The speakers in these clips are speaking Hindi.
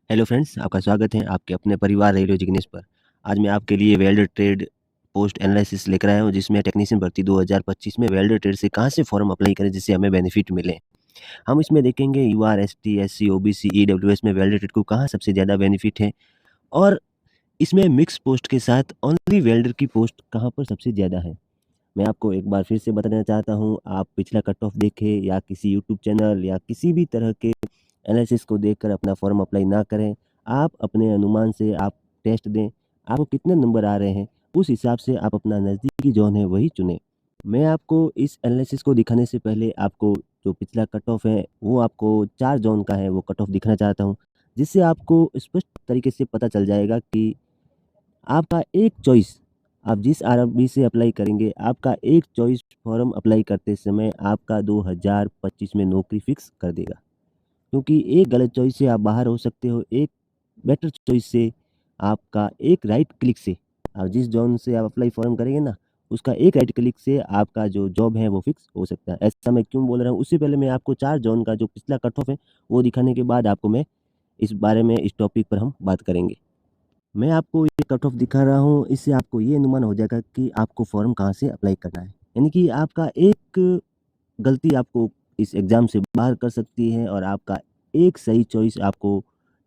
हेलो फ्रेंड्स, आपका स्वागत है आपके अपने परिवार रेडियो जिग्नेश पर। आज मैं आपके लिए वेल्डर ट्रेड पोस्ट एनालिसिस लेकर आया हूँ, जिसमें टेक्नीशियन भर्ती 2025 में वेल्डर ट्रेड से कहाँ से फॉर्म अप्लाई करें जिससे हमें बेनिफिट मिले। हम इसमें देखेंगे UR, ST, SC, OBC, EWS में वेल्डर ट्रेड को कहाँ सबसे ज़्यादा बेनिफिट है और इसमें मिक्स पोस्ट के साथ ओनली वेल्डर की पोस्ट कहाँ पर सबसे ज़्यादा है। मैं आपको एक बार फिर से बताना चाहता हूँ, आप पिछला कट ऑफ देखें या किसी यूट्यूब चैनल या किसी भी तरह के एनालिसिस को देखकर अपना फॉर्म अप्लाई ना करें। आप अपने अनुमान से आप टेस्ट दें, आपको कितने नंबर आ रहे हैं, उस हिसाब से आप अपना नज़दीकी जोन है वही चुनें। मैं आपको इस एनालिसिस को दिखाने से पहले आपको जो पिछला कट ऑफ है, वो आपको 4 जोन का है, वो कट ऑफ दिखाना चाहता हूँ, जिससे आपको स्पष्ट तरीके से पता चल जाएगा कि आपका एक चॉइस, आप जिस आरआरबी से अप्लाई करेंगे, आपका एक चॉइस फॉर्म अप्लाई करते समय आपका 2025 में नौकरी फिक्स कर देगा। क्योंकि एक गलत चॉइस से आप बाहर हो सकते हो, एक बेटर चॉइस से आपका एक राइट क्लिक से, आप जिस जॉन से आप अप्लाई फॉर्म करेंगे ना, उसका एक राइट क्लिक से आपका जो जॉब है वो फिक्स हो सकता है। ऐसा मैं क्यों बोल रहा हूँ, उससे पहले मैं आपको 4 जॉन का जो पिछला कट ऑफ है, वो दिखाने के बाद आपको मैं इस बारे में इस टॉपिक पर हम बात करेंगे। मैं आपको ये कट ऑफ दिखा रहा हूँ, इससे आपको ये अनुमान हो जाएगा कि आपको फॉर्म कहाँ से अप्लाई करना है। यानी कि आपका एक गलती आपको इस एग्ज़ाम से बाहर कर सकती है और आपका एक सही चॉइस आपको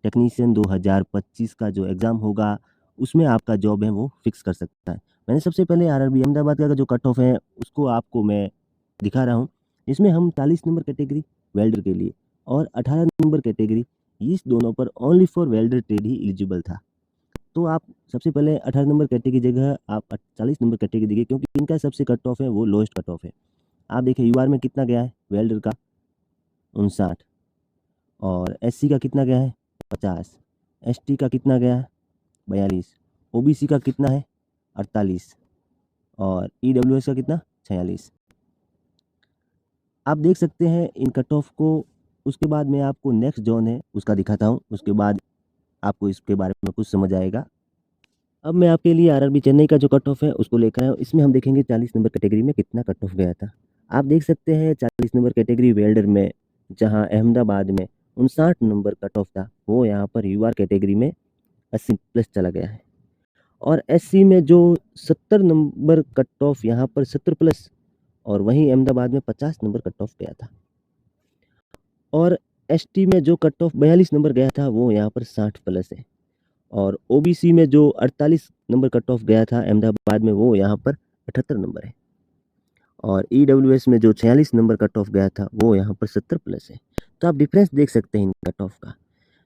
टेक्नीशियन 2025 का जो एग्ज़ाम होगा, उसमें आपका जॉब है वो फिक्स कर सकता है। मैंने सबसे पहले आरआरबी अहमदाबाद का जो कट ऑफ है, उसको आपको मैं दिखा रहा हूँ। इसमें हम 40 नंबर कैटेगरी वेल्डर के लिए और 18 नंबर कैटेगरी, इस दोनों पर only for welder trade he eligible था। तो आप सबसे पहले 18 नंबर कैटेगरी की जगह आप 40 नंबर कैटेगरी देखिए, क्योंकि इनका सबसे कट ऑफ है वो लोएस्ट कट ऑफ है। आप देखिए यूआर में कितना गया है वेल्डर का, 59, और एससी का कितना गया है, 50, एसटी का कितना गया है, 42, ओबीसी का कितना है, 48, और ईडब्ल्यूएस का कितना, 46। आप देख सकते हैं इन कट ऑफ को। उसके बाद मैं आपको नेक्स्ट जोन है उसका दिखाता हूँ, उसके बाद आपको इसके बारे में कुछ समझ आएगा। अब मैं आपके लिए आरआरबी चेन्नई का जो कट ऑफ है उसको लेकर आया हूँ। इसमें हम देखेंगे 40 नंबर कैटेगरी में कितना कट ऑफ गया था। आप देख सकते हैं 40 नंबर कैटेगरी वेल्डर में, जहां अहमदाबाद में 59 नंबर कट ऑफ था, वो यहाँ पर यूआर कैटेगरी में 80 प्लस चला गया है। और एससी में जो 70 नंबर कट ऑफ यहाँ पर 70 प्लस, और वहीं अहमदाबाद में 50 नंबर कट ऑफ गया था। और एसटी में जो कट ऑफ 42 नंबर गया था, वो यहाँ पर 60 प्लस है। और ओबीसी में जो 48 नंबर कट ऑफ गया था अहमदाबाद में, वो यहाँ पर 78 नंबर है। और ईडब्ल्यूएस में जो 46 नंबर कट ऑफ गया था, वो यहाँ पर 70 प्लस है। तो आप डिफरेंस देख सकते हैं इन कट ऑफ का।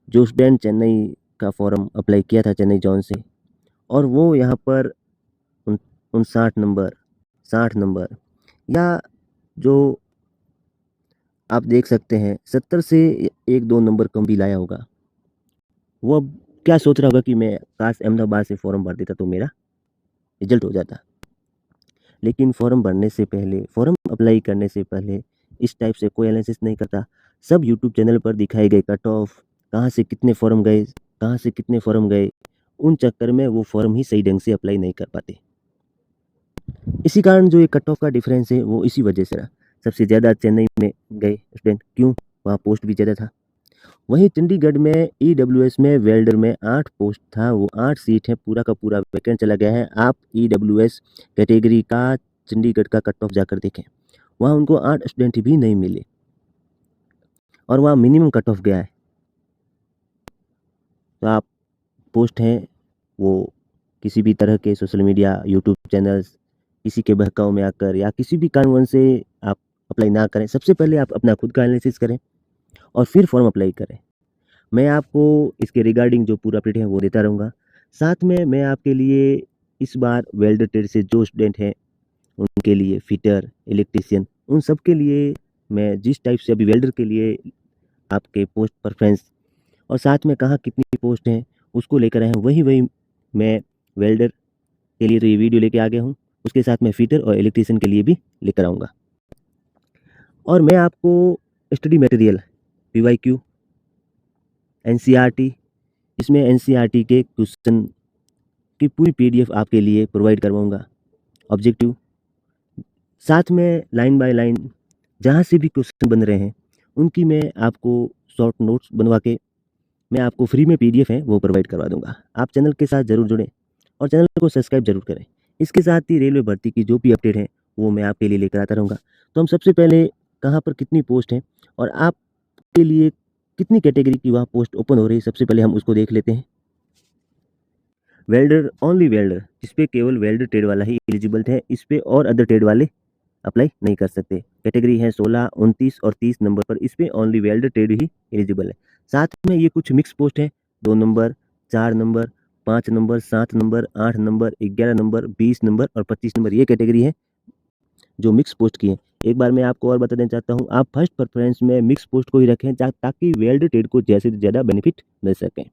जो स्टूडेंट चेन्नई का फॉर्म अप्लाई किया था चेन्नई जॉन से, और वो यहाँ पर 59 नंबर, 60 नंबर, या जो आप देख सकते हैं 70 से 1-2 नंबर कम भी लाया होगा, वो अब क्या सोच रहा होगा कि मैं काश अहमदाबाद से फॉर्म भर देता तो मेरा रिजल्ट हो जाता। लेकिन फॉर्म भरने से पहले, फॉर्म अप्लाई करने से पहले इस टाइप से कोई एनालिसिस नहीं करता। सब यूट्यूब चैनल पर दिखाए गए कट ऑफ, कहाँ से कितने फॉर्म गए, कहाँ से कितने फॉर्म गए, उन चक्कर में वो फॉर्म ही सही ढंग से अप्लाई नहीं कर पाते। इसी कारण जो ये कट ऑफ का डिफरेंस है वो इसी वजह से रहा। सबसे ज़्यादा चेन्नई में गए स्टूडेंट, क्यों, वहाँ पोस्ट भी ज़्यादा था। वहीं चंडीगढ़ में ईडब्ल्यूएस में वेल्डर में 8 पोस्ट था, वो 8 सीट है, पूरा का पूरा वैकेंट चला गया है। आप ईडब्ल्यूएस कैटेगरी का चंडीगढ़ का कट ऑफ जाकर देखें, वहाँ उनको 8 स्टूडेंट भी नहीं मिले और वहाँ मिनिमम कट ऑफ गया है। तो आप पोस्ट हैं वो किसी भी तरह के सोशल मीडिया, यूट्यूब चैनल्स, किसी के बहकावे में आकर या किसी भी कारणवश से आप अप्लाई ना करें। सबसे पहले आप अपना खुद का एनालिसिस करें और फिर फॉर्म अप्लाई करें। मैं आपको इसके रिगार्डिंग जो पूरा अपडेट है वो देता रहूँगा। साथ में मैं आपके लिए इस बार वेल्डर ट्रेड से जो स्टूडेंट हैं उनके लिए फिटर, इलेक्ट्रीशियन, उन सब के लिए मैं जिस टाइप से अभी वेल्डर के लिए आपके पोस्ट प्रेफरेंस और साथ में कहाँ कितनी पोस्ट हैं उसको लेकर आए हैं, वही वही मैं वेल्डर के लिए तो ये वीडियो लेके आ गया हूँ। उसके साथ मैं फिटर और इलेक्ट्रीशियन के लिए भी लेकर आऊँगा। और मैं आपको स्टडी मटेरियल, पीवाईक्यू, एनसीईआरटी, इसमें एनसीईआरटी के क्वेश्चन की पूरी पीडीएफ आपके लिए प्रोवाइड करवाऊँगा। ऑब्जेक्टिव, साथ में लाइन बाय लाइन जहाँ से भी क्वेश्चन बन रहे हैं उनकी मैं आपको शॉर्ट नोट्स बनवा के मैं आपको फ्री में पीडीएफ है वो प्रोवाइड करवा दूंगा। आप चैनल के साथ ज़रूर जुड़ें और चैनल को सब्सक्राइब जरूर करें। इसके साथ ही रेलवे भर्ती की जो भी अपडेट है वो मैं आपके लिए लेकर आता रहूँगा। तो हम सबसे पहले कहाँ पर कितनी पोस्ट है और आपके लिए कितनी कैटेगरी की वहाँ पोस्ट ओपन हो रही है, सबसे पहले हम उसको देख लेते हैं। वेल्डर, ओनली वेल्डर, जिस पे केवल वेल्डर ट्रेड वाला ही एलिजिबल है, इस पे और अदर ट्रेड वाले अप्लाई नहीं कर सकते। कैटेगरी है 16, 29 और 30 नंबर पर, इस पे ओनली वेल्डर ट्रेड ही एलिजिबल है। साथ में ये कुछ मिक्स पोस्ट है, 2 number, 4 number, 5 number, 7 number, 8 number, 11 number, 20 number और 25 नंबर, ये कैटेगरी है जो मिक्स पोस्ट की है। एक बार मैं आपको और बता देना चाहता हूँ, आप फर्स्ट प्रेफरेंस में मिक्स पोस्ट को ही रखें ताकि वेल्डर ट्रेड को ज़्यादा से ज़्यादा बेनिफिट मिल सके।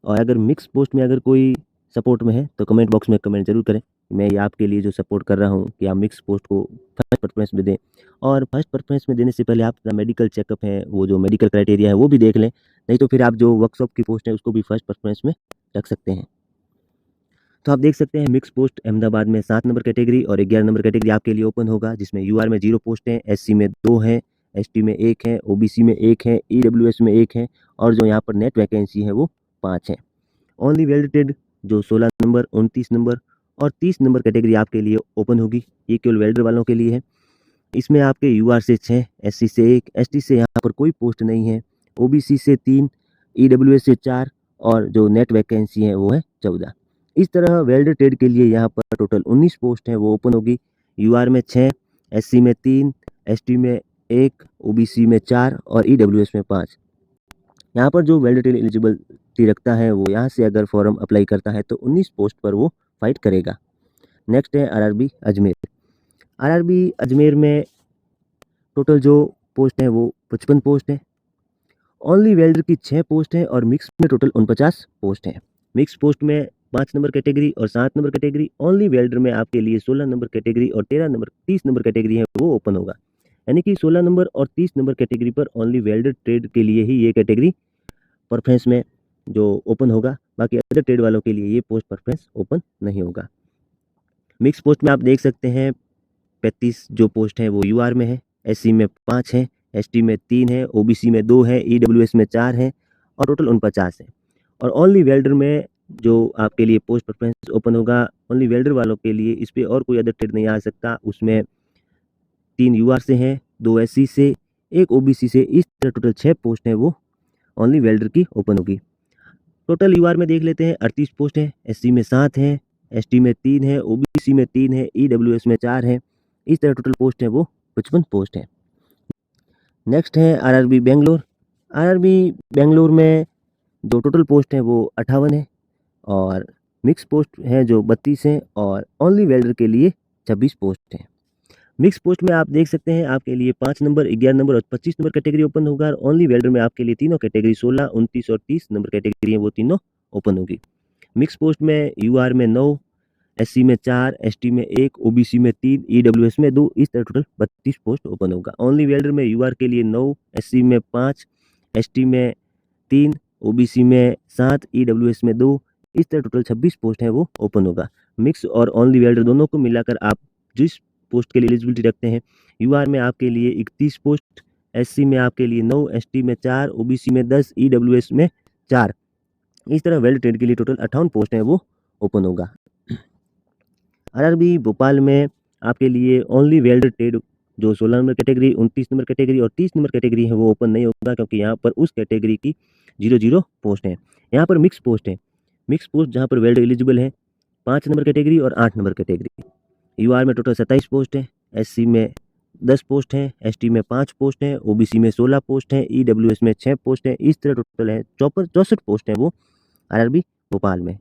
और अगर मिक्स पोस्ट में अगर कोई सपोर्ट में है तो कमेंट बॉक्स में कमेंट जरूर करें। मैं ये आपके लिए जो सपोर्ट कर रहा हूँ कि आप मिक्स पोस्ट को फर्स्ट प्रेफरेंस में दें। और फर्स्ट प्रेफरेंस में देने से पहले आप मेडिकल चेकअप है, वो जो मेडिकल क्राइटेरिया है वो भी देख लें, नहीं तो फिर आप जो वर्कशॉप की पोस्ट है उसको भी फर्स्ट प्रेफरेंस में रख सकते हैं। तो आप देख सकते हैं मिक्स पोस्ट अहमदाबाद में 7 नंबर कैटेगरी और 11 नंबर कैटेगरी आपके लिए ओपन होगा, जिसमें यूआर में 0 पोस्ट है, एससी में 2 है, एसटी में 1 है, ओबीसी में 1 है, ईडब्ल्यूएस में 1 है और जो यहाँ पर नेट वैकेंसी है वो 5 है। ओनली वेल्डेड जो 16 नंबर, 29 नंबर और 30 नंबर कैटेगरी आपके लिए ओपन होगी, ये केवल वेल्डर वालों के लिए है। इसमें आपके यूआर से 6, एससी से 1, एसटी से यहाँ पर कोई पोस्ट नहीं है, ओबीसी से 3, ईडब्ल्यूएस से 4 और जो नेट वैकेंसी है वो है 14। इस तरह वेल्डर ट्रेड के लिए यहाँ पर टोटल 19 पोस्ट है वो ओपन होगी। यूआर में 6, एससी में 3, एसटी में 1, ओबीसी में 4 और ईडब्ल्यूएस में 5। यहाँ पर जो वेल्डर ट्रेड एलिजिबिलिटी रखता है वो यहाँ से अगर फॉर्म अप्लाई करता है तो 19 पोस्ट पर वो फाइट करेगा। नेक्स्ट है आरआरबी अजमेर। आरआरबी अजमेर में टोटल जो पोस्ट है वो 55 पोस्ट है। ओनली वेल्डर की 6 पोस्ट है और मिक्स में टोटल 49 पोस्ट है। मिक्स पोस्ट में 5 नंबर कैटेगरी और 7 नंबर कैटेगरी, ओनली वेल्डर में आपके लिए 16 नंबर कैटेगरी और 13 नंबर 30 नंबर कैटेगरी है वो ओपन होगा। यानी कि 16 नंबर और 30 नंबर कैटेगरी पर ओनली वेल्डर ट्रेड के लिए ही ये कैटेगरी प्रेफरेंस में जो ओपन होगा, बाकी अदर ट्रेड वालों के लिए ये पोस्ट प्रेफरेंस ओपन नहीं होगा। मिक्स पोस्ट में आप देख सकते हैं 35 जो पोस्ट है वो यूआर में है, एससी में 5 है, एसटी में 3 है, ओबीसी में 2 है, ईडब्ल्यूएस में 4 है और टोटल 49 है। और ओनली वेल्डर में जो आपके लिए पोस्ट प्रेफरेंस ओपन होगा, ओनली वेल्डर वालों के लिए, इस पर और कोई अदर ट्रेड नहीं आ सकता। उसमें 3 यूआर से है, 2 एससी से, 1 ओबीसी से, इस तरह टोटल 6 पोस्ट है वो ओनली वेल्डर की ओपन होगी। टोटल यूआर में देख लेते हैं 38 पोस्ट है, एससी में 7 है, एसटी में 3 है, ओबीसी में 3 है, ईडब्ल्यूएस में 4 है, इस तरह टोटल पोस्ट है वो 55 पोस्ट है। नेक्स्ट है आरआरबी बेंगलोर। आरआरबी बेंगलोर में जो टोटल पोस्ट है वो 58 है और मिक्स पोस्ट है जो 32 है और ओनली वेल्डर के लिए 26 पोस्ट है। मिक्स पोस्ट में आप देख सकते हैं आपके लिए 5 नंबर, 11 नंबर और 25 नंबर कैटेगरी ओपन होगा और ओनली वेल्डर में आपके लिए तीनों कैटेगरी 16, 29 और 30 नंबर कैटेगरी है वो तीनों ओपन होगी। मिक्स पोस्ट में यूआर में 9, एससी में 4, एसटी में 1, ओबीसी में 3, ईडब्ल्यूएस में 2, इस तरह टोटल 32 पोस्ट ओपन होगा। ओनली वेल्डर में यूआर के लिए 9, एससी में 5, एसटी में 3, ओबीसी में 7, ईडब्ल्यूएस में 2, इस तरह टोटल 26 पोस्ट है वो ओपन होगा। मिक्स और ओनली वेल्डर दोनों को मिलाकर आप जिस पोस्ट के लिए एलिजिबिलिटी रखते हैं, यूआर में आपके लिए 31 पोस्ट, एससी में आपके लिए 9, एसटी में 4, ओबीसी में 10, ईडब्ल्यूएस में 4, इस तरह वेल्डर ट्रेड के लिए टोटल 58 पोस्ट है वो ओपन होगा। आरआरबी भोपाल में आपके लिए ओनली वेल्डर ट्रेड जो 16 नंबर कैटेगरी, 29 नंबर कैटेगरी और 30 नंबर कैटेगरी है वो ओपन नहीं होगा, क्योंकि यहाँ पर उस कैटेगरी की 0 पोस्ट है। यहाँ पर मिक्स पोस्ट है, मिक्स पोस्ट जहाँ पर वेल्डर एलिजिबल है 5 नंबर कैटेगरी और 8 नंबर कैटेगरी। यूआर में टोटल 27 पोस्ट है, एससी में 10 पोस्ट है, एसटी में 5 पोस्ट है, ओबीसी में 16 पोस्ट है, ईडब्ल्यूएस में 6 पोस्ट है, इस तरह टोटल है 64 पोस्ट है वो आरआरबी भोपाल में।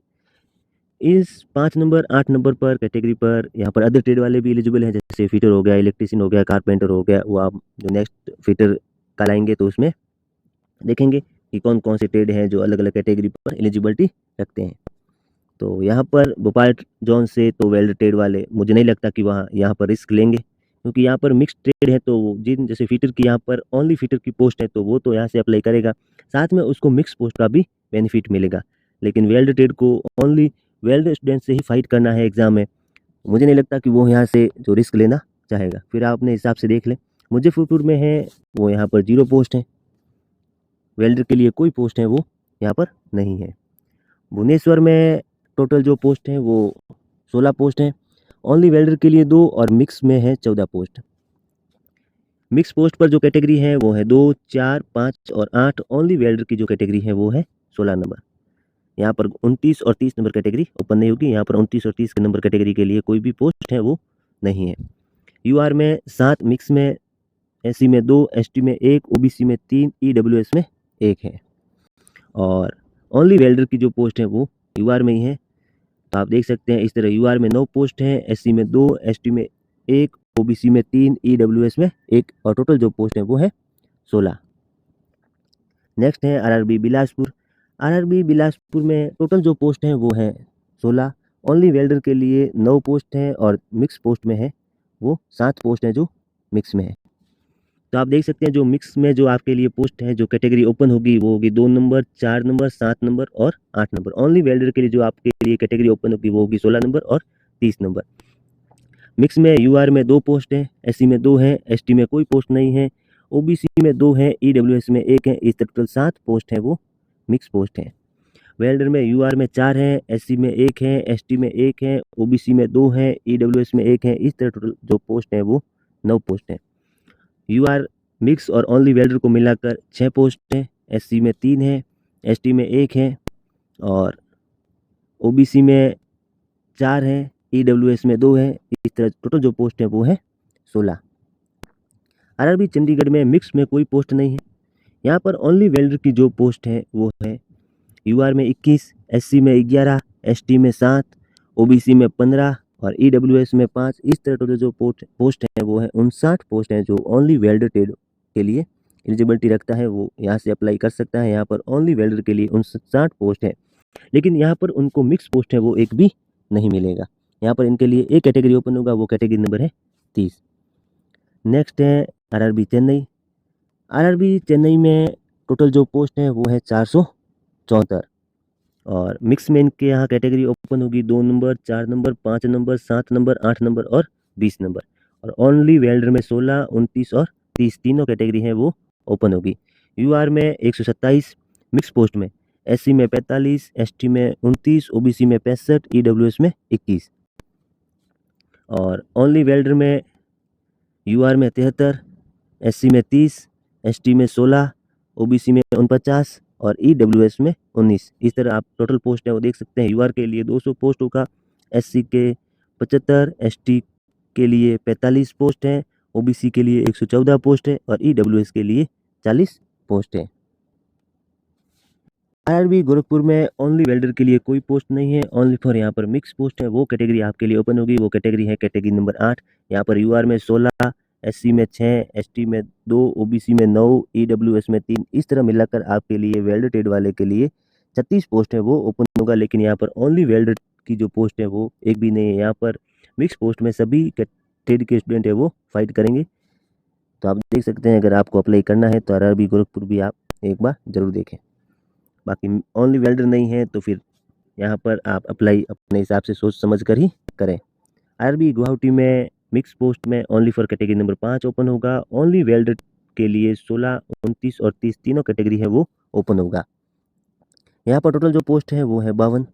इस 5 नंबर 8 नंबर पर कैटेगरी पर यहाँ पर अदर ट्रेड वाले भी एलिजिबल हैं, जैसे फिटर हो गया, इलेक्ट्रीशियन हो गया, कारपेंटर हो गया। वो आप जो नेक्स्ट फिटर कराएंगे तो उसमें देखेंगे कि कौन कौन से ट्रेड हैं जो अलग अलग कैटेगरी पर एलिजिबिलिटी रखते हैं। तो यहाँ पर भोपाल जोन से तो वेल्डर ट्रेड वाले मुझे नहीं लगता कि वहाँ यहाँ पर रिस्क लेंगे, क्योंकि यहाँ पर मिक्स ट्रेड है। तो जिन जैसे फिटर की यहाँ पर ओनली फिटर की पोस्ट है तो वो तो यहाँ से अप्लाई करेगा, साथ में उसको मिक्स पोस्ट का भी बेनिफिट मिलेगा। लेकिन वेल्डर ट्रेड को ओनली वेल्डर स्टूडेंट से ही फाइट करना है एग्जाम में, मुझे नहीं लगता कि वो यहाँ से जो रिस्क लेना चाहेगा। फिर आप अपने हिसाब से देख लें। मुजफ्फरपुर में है वो यहाँ पर 0 पोस्ट है। वेल्डर के लिए कोई पोस्ट है वो यहाँ पर नहीं है। भुवनेश्वर में टोटल जो पोस्ट है वो 16 पोस्ट हैं। ओनली वेल्डर के लिए 2 और मिक्स में है 14 पोस्ट। मिक्स पोस्ट पर जो कैटेगरी है वो है 2, 4, 5 और 8। ओनली वेल्डर की जो कैटेगरी है वो है 16 नंबर। यहाँ पर 29 और 30 नंबर कैटेगरी ओपन नहीं होगी। यहाँ पर 29 और 30 के नंबर कैटेगरी के लिए कोई भी पोस्ट है वो नहीं है। यूआर में 7, मिक्स में, एससी में 2, एसटी में 1, ओबीसी में 3, ईडब्ल्यूएस में 1 है। और ओनली वेल्डर की जो पोस्ट है वो यूआर में ही है। तो आप देख सकते हैं इस तरह यूआर में 9 पोस्ट हैं, एससी में 2, एसटी में 1, ओबीसी में 3, ईडब्ल्यूएस में 1 और टोटल जो पोस्ट है वो है 16। नेक्स्ट है आरआरबी बिलासपुर। आरआरबी बिलासपुर में टोटल जो पोस्ट हैं वो है 16। ओनली वेल्डर के लिए 9 पोस्ट हैं और मिक्स पोस्ट में है वो 7 पोस्ट हैं जो मिक्स में है। तो आप देख सकते हैं जो मिक्स में जो आपके लिए पोस्ट है, जो कैटेगरी ओपन होगी वो होगी 2 नंबर, 4 नंबर, 7 नंबर और 8 नंबर। ओनली वेल्डर के लिए जो आपके लिए कैटेगरी ओपन होगी वो होगी 16 नंबर और 30 नंबर। मिक्स में यूआर में 2 पोस्ट हैं, एससी में 2 हैं, एसटी में कोई पोस्ट नहीं है, ओबीसी में 2 हैं, ईडब्ल्यूएस में 1 है। इस टोटल 7 पोस्ट हैं वो मिक्स पोस्ट हैं। वेल्डर में यूआर में 4 हैं, एससी में 1 है, एसटी में 1 है, ओबीसी में 2 हैं, ईडब्ल्यूएस में 1 है। इस तरह टोटल जो पोस्ट हैं वो 9 पोस्ट हैं। यूआर मिक्स और ओनली वेल्डर को मिलाकर 6 पोस्ट हैं। एससी में 3 है, एसटी में 1 है और ओबीसी में 4 है, ईडब्ल्यूएस में 2 है। इस तरह टोटल जो पोस्ट है वो है 16। आरआरबी चंडीगढ़ में मिक्स में कोई पोस्ट नहीं है। यहाँ पर ओनली वेल्डर की जो पोस्ट है वो है यूआर में 21, एससी में 11, एसटी में 7, ओबीसी में 15 और ईडब्ल्यूएस में 5। इस तरह टोटल जो पोस्ट है वो है 59 पोस्ट हैं जो ओनली वेल्डर ट्रेड के लिए एलिजिबिलिटी रखता है, वो यहाँ से अप्लाई कर सकता है। यहाँ पर ओनली वेल्डर के लिए 59 पोस्ट है, लेकिन यहाँ पर उनको मिक्स पोस्ट है वो एक भी नहीं मिलेगा। यहाँ पर इनके लिए एक कैटेगरी ओपन होगा, वो कैटेगरी नंबर है 30। नेक्स्ट है आरआरबी चेन्नई। आरआरबी चेन्नई में टोटल जो पोस्ट है वो है 474 और मिक्स में इनके यहाँ कैटेगरी ओपन होगी 2 number, 4 number, 5 number, 7 number, 8 number और 20 नंबर। और ओनली वेल्डर में 16, 29 और 30 तीनों कैटेगरी हैं वो ओपन होगी। यूआर में 127, मिक्स पोस्ट में एससी में 45, एसटी में 29, ओबीसी में 65, ईडब्ल्यूएस में 21 और ओनली वेल्डर में यूआर में 73, एससी में 30, एसटी में 16, ओबीसी में 49 और ईडब्ल्यूएस में 19। इस तरह आप टोटल पोस्ट है वो देख सकते हैं। यूआर के लिए 200 पोस्ट होगा, एससी के 75, एसटी के लिए 45 पोस्ट हैं, ओबीसी के लिए 114 पोस्ट है और ईडब्ल्यूएस के लिए 40 पोस्ट है। आरआरबी गोरखपुर में ओनली वेल्डर के लिए कोई पोस्ट नहीं है, ओनली फॉर यहाँ पर मिक्स पोस्ट है। वो कैटेगरी आपके लिए ओपन होगी, वो कैटेगरी है कैटेगरी नंबर 8। यहाँ पर यूआर में 16, एससी में 6, एसटी में 2, ओबीसी में 9, ईडब्ल्यूएस में 3। इस तरह मिलाकर आपके लिए वेल्डर ट्रेड वाले के लिए 36 पोस्ट है वो ओपन होगा, लेकिन यहाँ पर ओनली वेल्डर की जो पोस्ट है वो एक भी नहीं है। यहाँ पर मिक्स पोस्ट में सभी ट्रेड के स्टूडेंट है वो फाइट करेंगे। तो आप देख सकते हैं अगर आपको अप्लाई करना है तो आरआरबी गोरखपुर भी आप एक बार जरूर देखें। बाकी ओनली वेल्डर नहीं है तो फिर यहाँ पर आप अप्लाई अपने हिसाब से सोच समझ कर ही करें। आरआरबी गुवाहाटी में मिक्स पोस्ट में only for category number 5 open होगा। ओनली वेल्डर के लिए 16, 29 और 30 तीनों कैटेगरी है वो ओपन होगा। यहाँ पर टोटल जो पोस्ट है वो है 52।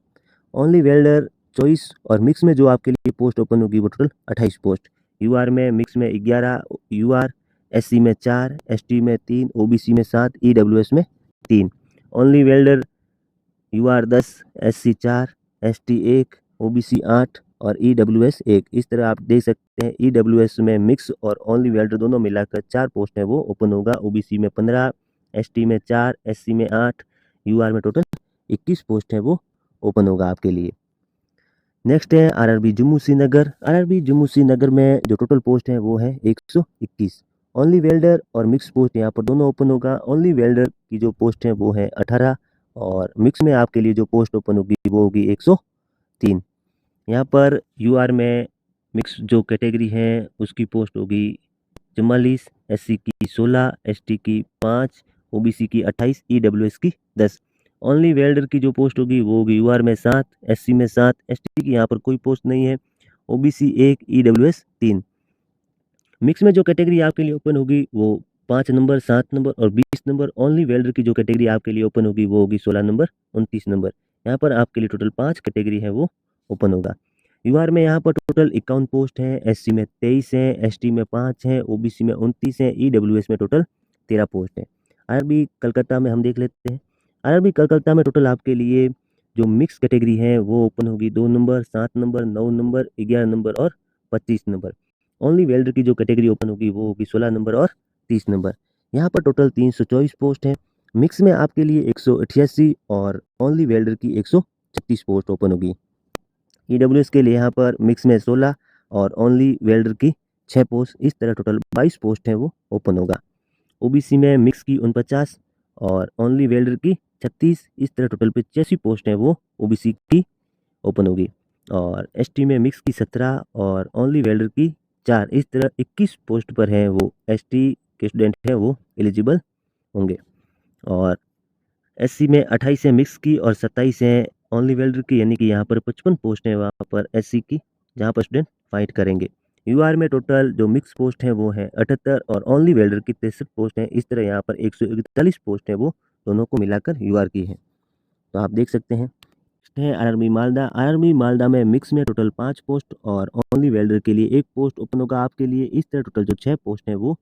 ओनली वेल्डर, चॉइस और मिक्स में जो आपके लिए पोस्ट ओपन होगी वो टोटल 28 पोस्ट। यूआर में मिक्स में 11 यूआर, एससी में 4, एसटी में 3, ओबीसी में 7, ईडब्ल्यूएस में 3। Only welder UR 10, SC 4, ST 1, OBC 8 और ईडब्ल्यूएस 1। इस तरह आप देख सकते हैं ईडब्ल्यूएस में मिक्स और ओनली वेल्डर दोनों मिलाकर 4 पोस्ट है वो ओपन होगा। ओबीसी में 15, एसटी में 4, एससी में 8, यूआर में टोटल 21 पोस्ट है वो ओपन होगा आपके लिए। नेक्स्ट है आरआरबी जम्मू श्रीनगर। आरआरबी जम्मू श्रीनगर में जो टोटल पोस्ट है वो है 121। ओनली वेल्डर और मिक्स पोस्ट यहाँ पर दोनों ओपन होगा। ओनली वेल्डर की जो पोस्ट है वो है 18 और मिक्स में आपके लिए जो पोस्ट ओपन होगी वो होगी 103। यहाँ पर यूआर में मिक्स जो कैटेगरी है उसकी पोस्ट होगी 44, एससी की 16, एसटी की 5, ओबीसी की 28, ईडब्ल्यूएस की 10। ओनली वेल्डर की जो पोस्ट होगी वो होगी यूआर में 7, एससी में 7, एसटी की यहाँ पर कोई पोस्ट नहीं है, ओबीसी 1, ईडब्ल्यूएस 3। मिक्स में जो कैटेगरी आपके लिए ओपन होगी वो 5 नंबर, 7 नंबर और 20 नंबर। ओनली वेल्डर की जो कैटेगरी आपके लिए ओपन होगी वो होगी 16 नंबर, 29 नंबर। यहाँ पर आपके लिए टोटल 5 कैटेगरी है वो ओपन होगा। यूआर में यहाँ पर टोटल 51 पोस्ट हैं, एससी में 23 हैं, एसटी में 5 हैं, ओबीसी में 29 हैं, ईडब्ल्यूएस में टोटल 13 पोस्ट हैं। आरआरबी कलकत्ता में हम देख लेते हैं। आरआरबी कलकत्ता में टोटल आपके लिए जो मिक्स कैटेगरी है वो ओपन होगी 2 नंबर, 7 नंबर, 9 नंबर, 11 नंबर और 25 नंबर। ओनली वेल्डर की जो कैटेगरी ओपन होगी वो होगी 16 नंबर और 30 नंबर। यहाँ पर टोटल 324 पोस्ट हैं। मिक्स में आपके लिए 188 और ओनली वेल्डर की 136 पोस्ट ओपन होगी। ईडब्ल्यूएस के लिए यहाँ पर मिक्स में 16 और ओनली वेल्डर की 6 पोस्ट, इस तरह टोटल 22 पोस्ट हैं वो ओपन होगा। ओबीसी में मिक्स की 49 और ओनली वेल्डर की 36, इस तरह टोटल 85 पोस्ट हैं वो ओबीसी की ओपन होगी। और एसटी में मिक्स की 17 और ओनली वेल्डर की 4, इस तरह 21 पोस्ट पर है वो एसटी के स्टूडेंट हैं वो एलिजिबल होंगे। और एससी में 28 है मिक्स की और 27 है ओनली वेल्डर की, यानी कि यहाँ पर 55 पोस्ट है वहाँ पर एससी की, जहाँ पर स्टूडेंट फाइट करेंगे। यूआर में टोटल जो मिक्स पोस्ट है वो है 78 और ओनली वेल्डर की 63 पोस्ट है, इस तरह यहाँ पर 141 पोस्ट है वो दोनों को मिलाकर यूआर की है। तो आप देख सकते हैं। है आरआरबी मालदा। आरआरबी मालदा में मिक्स में टोटल 5 पोस्ट और ओनली वेल्डर के लिए 1 पोस्ट ओपन होगा आपके लिए। इस तरह टोटल जो 6 पोस्ट हैं वो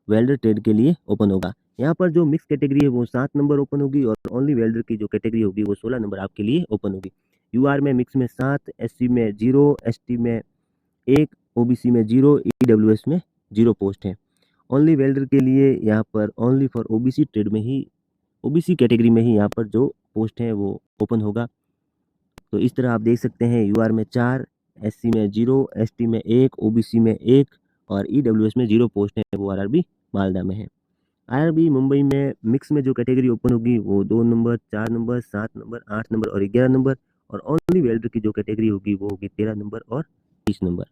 वेल्डर ट्रेड के लिए ओपन होगा। यहाँ पर जो मिक्स कैटेगरी है वो 7 नंबर ओपन होगी और ओनली वेल्डर की जो कैटेगरी होगी वो 16 नंबर आपके लिए ओपन होगी। यूआर में मिक्स में 7, एससी में 0, एसटी में 1, ओबीसी में 0, ईडब्ल्यूएस में 0 पोस्ट है। ओनली वेल्डर के लिए यहाँ पर ओनली फॉर ओबीसी ट्रेड में ही, ओबीसी कैटेगरी में ही यहाँ पर जो पोस्ट है वो ओपन होगा। तो इस तरह आप देख सकते हैं यूआर में 4, एससी में 0, एसटी में 1, ओबीसी में 1 और ईडब्ल्यूएस में 0 पोस्ट है वो आरआरबी मालदा में है। आरआरबी मुंबई में मिक्स में जो कैटेगरी ओपन होगी वो 2 नंबर, 4 नंबर, 7 नंबर, 8 नंबर और 11 नंबर। और ओनली वेल्डर की जो कैटेगरी होगी वो होगी 13 नंबर और 30 नंबर।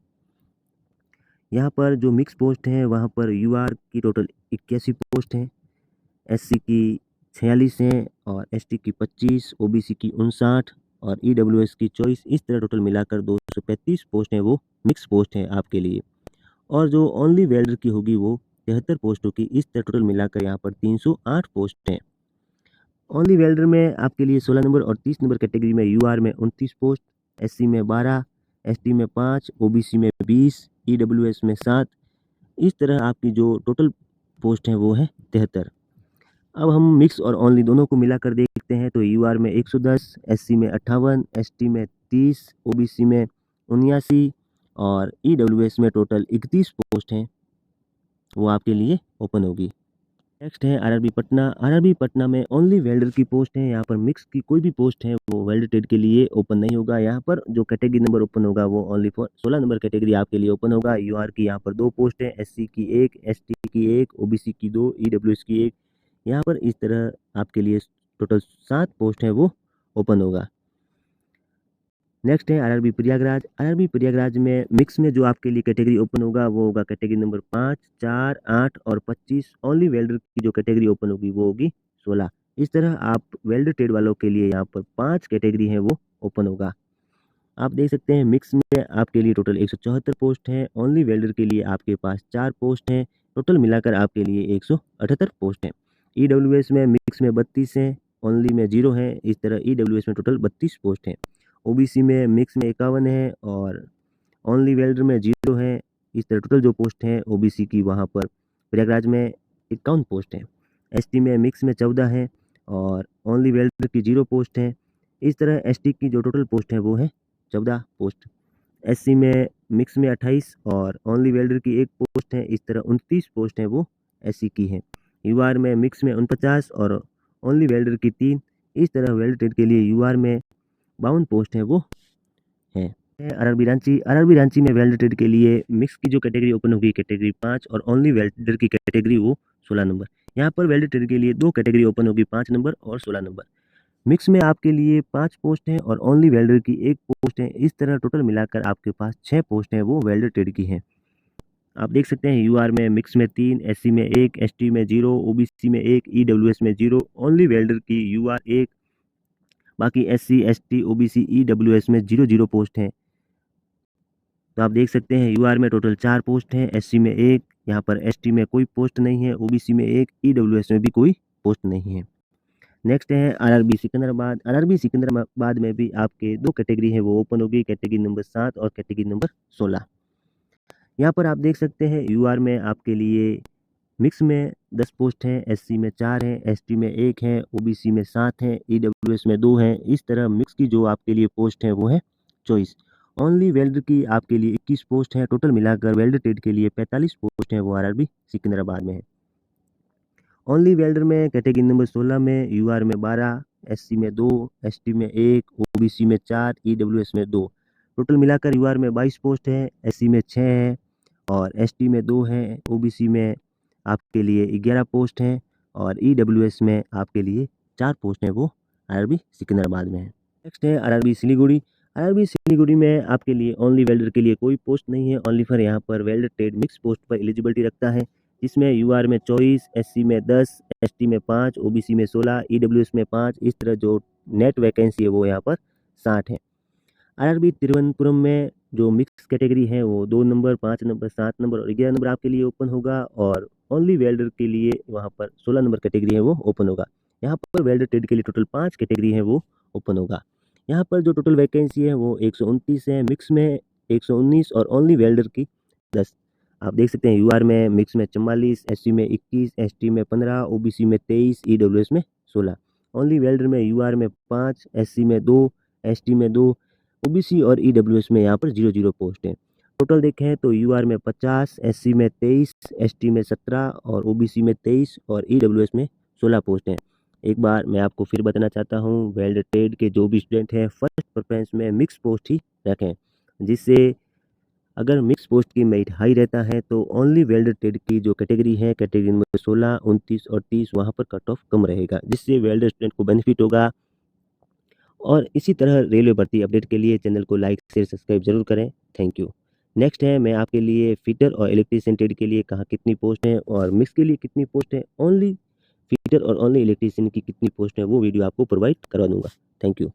यहाँ पर जो मिक्स पोस्ट हैं वहाँ पर यूआर की टोटल 81 पोस्ट हैं, एससी की 46 हैं और एसटी की 25, ओबीसी की 59 और ईडब्ल्यूएस की 24, इस तरह टोटल मिलाकर 235 पोस्ट हैं वो मिक्स पोस्ट हैं आपके लिए। और जो ओनली वेल्डर की होगी वो 73 पोस्टों की, इस तरह टोटल मिलाकर यहाँ पर 308 पोस्ट हैं। ओनली वेल्डर में आपके लिए 16 नंबर और 30 नंबर कैटेगरी में यूआर में 29 पोस्ट, एससी में 12, एसटी में 5, ओबीसी में 20, ईडब्ल्यूएस में 7, इस तरह आपकी जो टोटल पोस्ट हैं वो है 73। अब हम मिक्स और ओनली दोनों को मिलाकर देखते हैं तो यूआर में 110, एससी में 58, एसटी में 30, ओबीसी में 79 और ईडब्ल्यूएस में टोटल 31 पोस्ट हैं वो आपके लिए ओपन होगी। नेक्स्ट है आरआरबी पटना। आरआरबी पटना में ओनली वेल्डर की पोस्ट है। यहाँ पर मिक्स की कोई भी पोस्ट है वो वेल्डर ट्रेड के लिए ओपन नहीं होगा। यहाँ पर जो कैटेगरी नंबर ओपन होगा वो ओनली फॉर 16 नंबर कैटेगरी आपके लिए ओपन होगा। यूआर की यहाँ पर 2 पोस्ट है, एससी की 1, एसटी की 1, ओबीसी की 2, ईडब्ल्यूएस की 1। यहाँ पर इस तरह आपके लिए टोटल 7 पोस्ट है वो ओपन होगा। नेक्स्ट है आरआरबी प्रयागराज। आरआरबी प्रयागराज में मिक्स में जो आपके लिए कैटेगरी ओपन होगा वो होगा कैटेगरी नंबर 5, 4, 8 और 25। ओनली वेल्डर की जो कैटेगरी ओपन होगी वो होगी 16। इस तरह आप वेल्डर ट्रेड वालों के लिए यहाँ पर 5 कैटेगरी है वो ओपन होगा। आप देख सकते हैं मिक्स में आपके लिए टोटल 174 पोस्ट हैं, ओनली वेल्डर के लिए आपके पास 4 पोस्ट हैं, टोटल मिलाकर आपके लिए 178 पोस्ट हैं। ईडब्ल्यूएस में मिक्स में 32 हैं, ओनली में 0 है, इस तरह ईडब्ल्यूएस में टोटल 32 पोस्ट हैं। ओबीसी में मिक्स में 51 है और ओनली वेल्डर में 0 है, इस तरह टोटल जो पोस्ट हैं ओबीसी की वहाँ पर प्रयागराज में 51 पोस्ट हैं। एसटी में मिक्स में 14 है और ओनली वेल्डर की 0 पोस्ट है। इस तरह एसटी की जो टोटल पोस्ट है वो है 14 पोस्ट। एससी में मिक्स में 28 और ओनली वेल्डर की 1 पोस्ट है, इस तरह 29 पोस्ट है वो एससी की है। यूआर में मिक्स में 49 और ओनली वेल्डर की 3, इस तरह वेल्डर ट्रेड के लिए यूआर में 52 पोस्ट है वो है। आरआरबी रांची। आरआरबी रांची में वेल्डर ट्रेड के लिए मिक्स की जो कैटेगरी ओपन होगी कैटेगरी 5 और ओनली वेल्डर की कैटेगरी वो 16 नंबर। यहाँ पर वेल्डर ट्रेड के लिए 2 कैटेगरी ओपन होगी, 5 नंबर और 16 नंबर। मिक्स में आपके लिए 5 पोस्ट हैं और ओनली वेल्डर की 1 पोस्ट है, इस तरह टोटल मिलाकर आपके पास 6 पोस्ट हैं वो वेल्डर ट्रेड की हैं। आप देख सकते हैं यूआर में मिक्स में 3, एससी में 1, एसटी में 0, ओबीसी में 1, ईडब्ल्यूएस में 0, ओनली वेल्डर की यूआर 1, बाकी एससी, एसटी, ओबीसी, ईडब्ल्यूएस में 0 पोस्ट हैं। तो आप देख सकते हैं यूआर में टोटल 4 पोस्ट हैं, एससी में 1, यहाँ पर एसटी में कोई पोस्ट नहीं है, ओबीसी में एक, ईडब्ल्यूएस में भी कोई पोस्ट नहीं है। नेक्स्ट है आरआरबी सिकंदराबाद। आरआरबी सिकंदराबाद में भी आपके 2 कैटेगरी है वो ओपन होगी, कैटेगरी नंबर 7 और कैटेगरी नंबर 16। यहाँ पर आप देख सकते हैं यूआर में आपके लिए मिक्स में 10 पोस्ट हैं, एससी में 4 हैं, एसटी में 1 है, ओबीसी में 7 हैं, ईडब्ल्यूएस में 2 हैं। इस तरह मिक्स की जो आपके लिए पोस्ट है वो है 24। ओनली वेल्डर की आपके लिए 21 पोस्ट है। टोटल मिलाकर वेल्डर ट्रेड के लिए 45 पोस्ट है वो आरआरबी सिकंदराबाद में है। ओनली वेल्डर में कैटेगरी नंबर 16 में यूआर में 12, एससी में 2, एसटी में 1, ओबीसी में 4, ईडब्ल्यूएस में 2। टोटल मिलाकर यूआर में 22 पोस्ट है, एससी में 6 है और एसटी में 2 हैं, ओबीसी में आपके लिए 11 पोस्ट हैं और ईडब्ल्यूएस में आपके लिए 4 पोस्ट हैं वो आरआरबी सिकंदराबाद में है। नेक्स्ट है आरआरबी सिलीगुड़ी। आरआरबी सिलीगुड़ी में आपके लिए ओनली वेल्डर के लिए कोई पोस्ट नहीं है। ओनली फॉर यहाँ पर वेल्डर ट्रेड मिक्स पोस्ट पर एलिजिबिलिटी रखता है, जिसमें यूआर में 24, एससी में 10, एसटी में 5, ओबीसी में 16, ईडब्ल्यूएस में 5। इस तरह जो नेट वैकेंसी है वो यहाँ पर 60 है। आरआरबी तिरुवनंतपुरम में जो मिक्स कैटेगरी है वो 2 नंबर, 5 नंबर, 7 नंबर और 11 नंबर आपके लिए ओपन होगा और ओनली वेल्डर के लिए वहाँ पर 16 नंबर कैटेगरी है वो ओपन होगा। यहाँ पर वेल्डर ट्रेड के लिए टोटल 5 कैटेगरी है वो ओपन होगा। यहाँ पर जो टोटल वैकेंसी है वो 129 है, मिक्स में 119 और ओनली वेल्डर की 10। आप देख सकते हैं यूआर में मिक्स में 44, एससी में 21, एसटी में 15, ओबीसी में 23, ईडब्ल्यूएस में 16। ओनली वेल्डर में यूआर में 5, एससी में 2, एसटी में 2, ओबीसी और ईडब्ल्यूएस में यहाँ पर 0 पोस्ट है। टोटल देखें तो यूआर में 50, एससी में 23, एसटी में 17 और ओबीसी में 23 और ईडब्ल्यूएस में 16 पोस्ट हैं। एक बार मैं आपको फिर बताना चाहता हूँ, वेल्डर ट्रेड के जो भी स्टूडेंट हैं फर्स्ट प्रेफरेंस में मिक्स पोस्ट ही रखें, जिससे अगर मिक्स पोस्ट की मेरिट हाई रहता है तो ओनली वेल्डर ट्रेड की जो कैटेगरी है कैटेगरी नंबर 16, 29 और 30 वहाँ पर कट ऑफ कम रहेगा, जिससे वेल्डर स्टूडेंट को बेनिफिट होगा। और इसी तरह रेलवे भर्ती अपडेट के लिए चैनल को लाइक शेयर सब्सक्राइब जरूर करें। Thank you. नेक्स्ट है मैं आपके लिए फिटर और इलेक्ट्रीशियन ट्रेड के लिए कहाँ कितनी पोस्ट है और मिक्स के लिए कितनी पोस्ट है, ओनली फिटर और ओनली इलेक्ट्रीशियन की कितनी पोस्ट है वो वीडियो आपको प्रोवाइड करवा दूंगा। Thank you.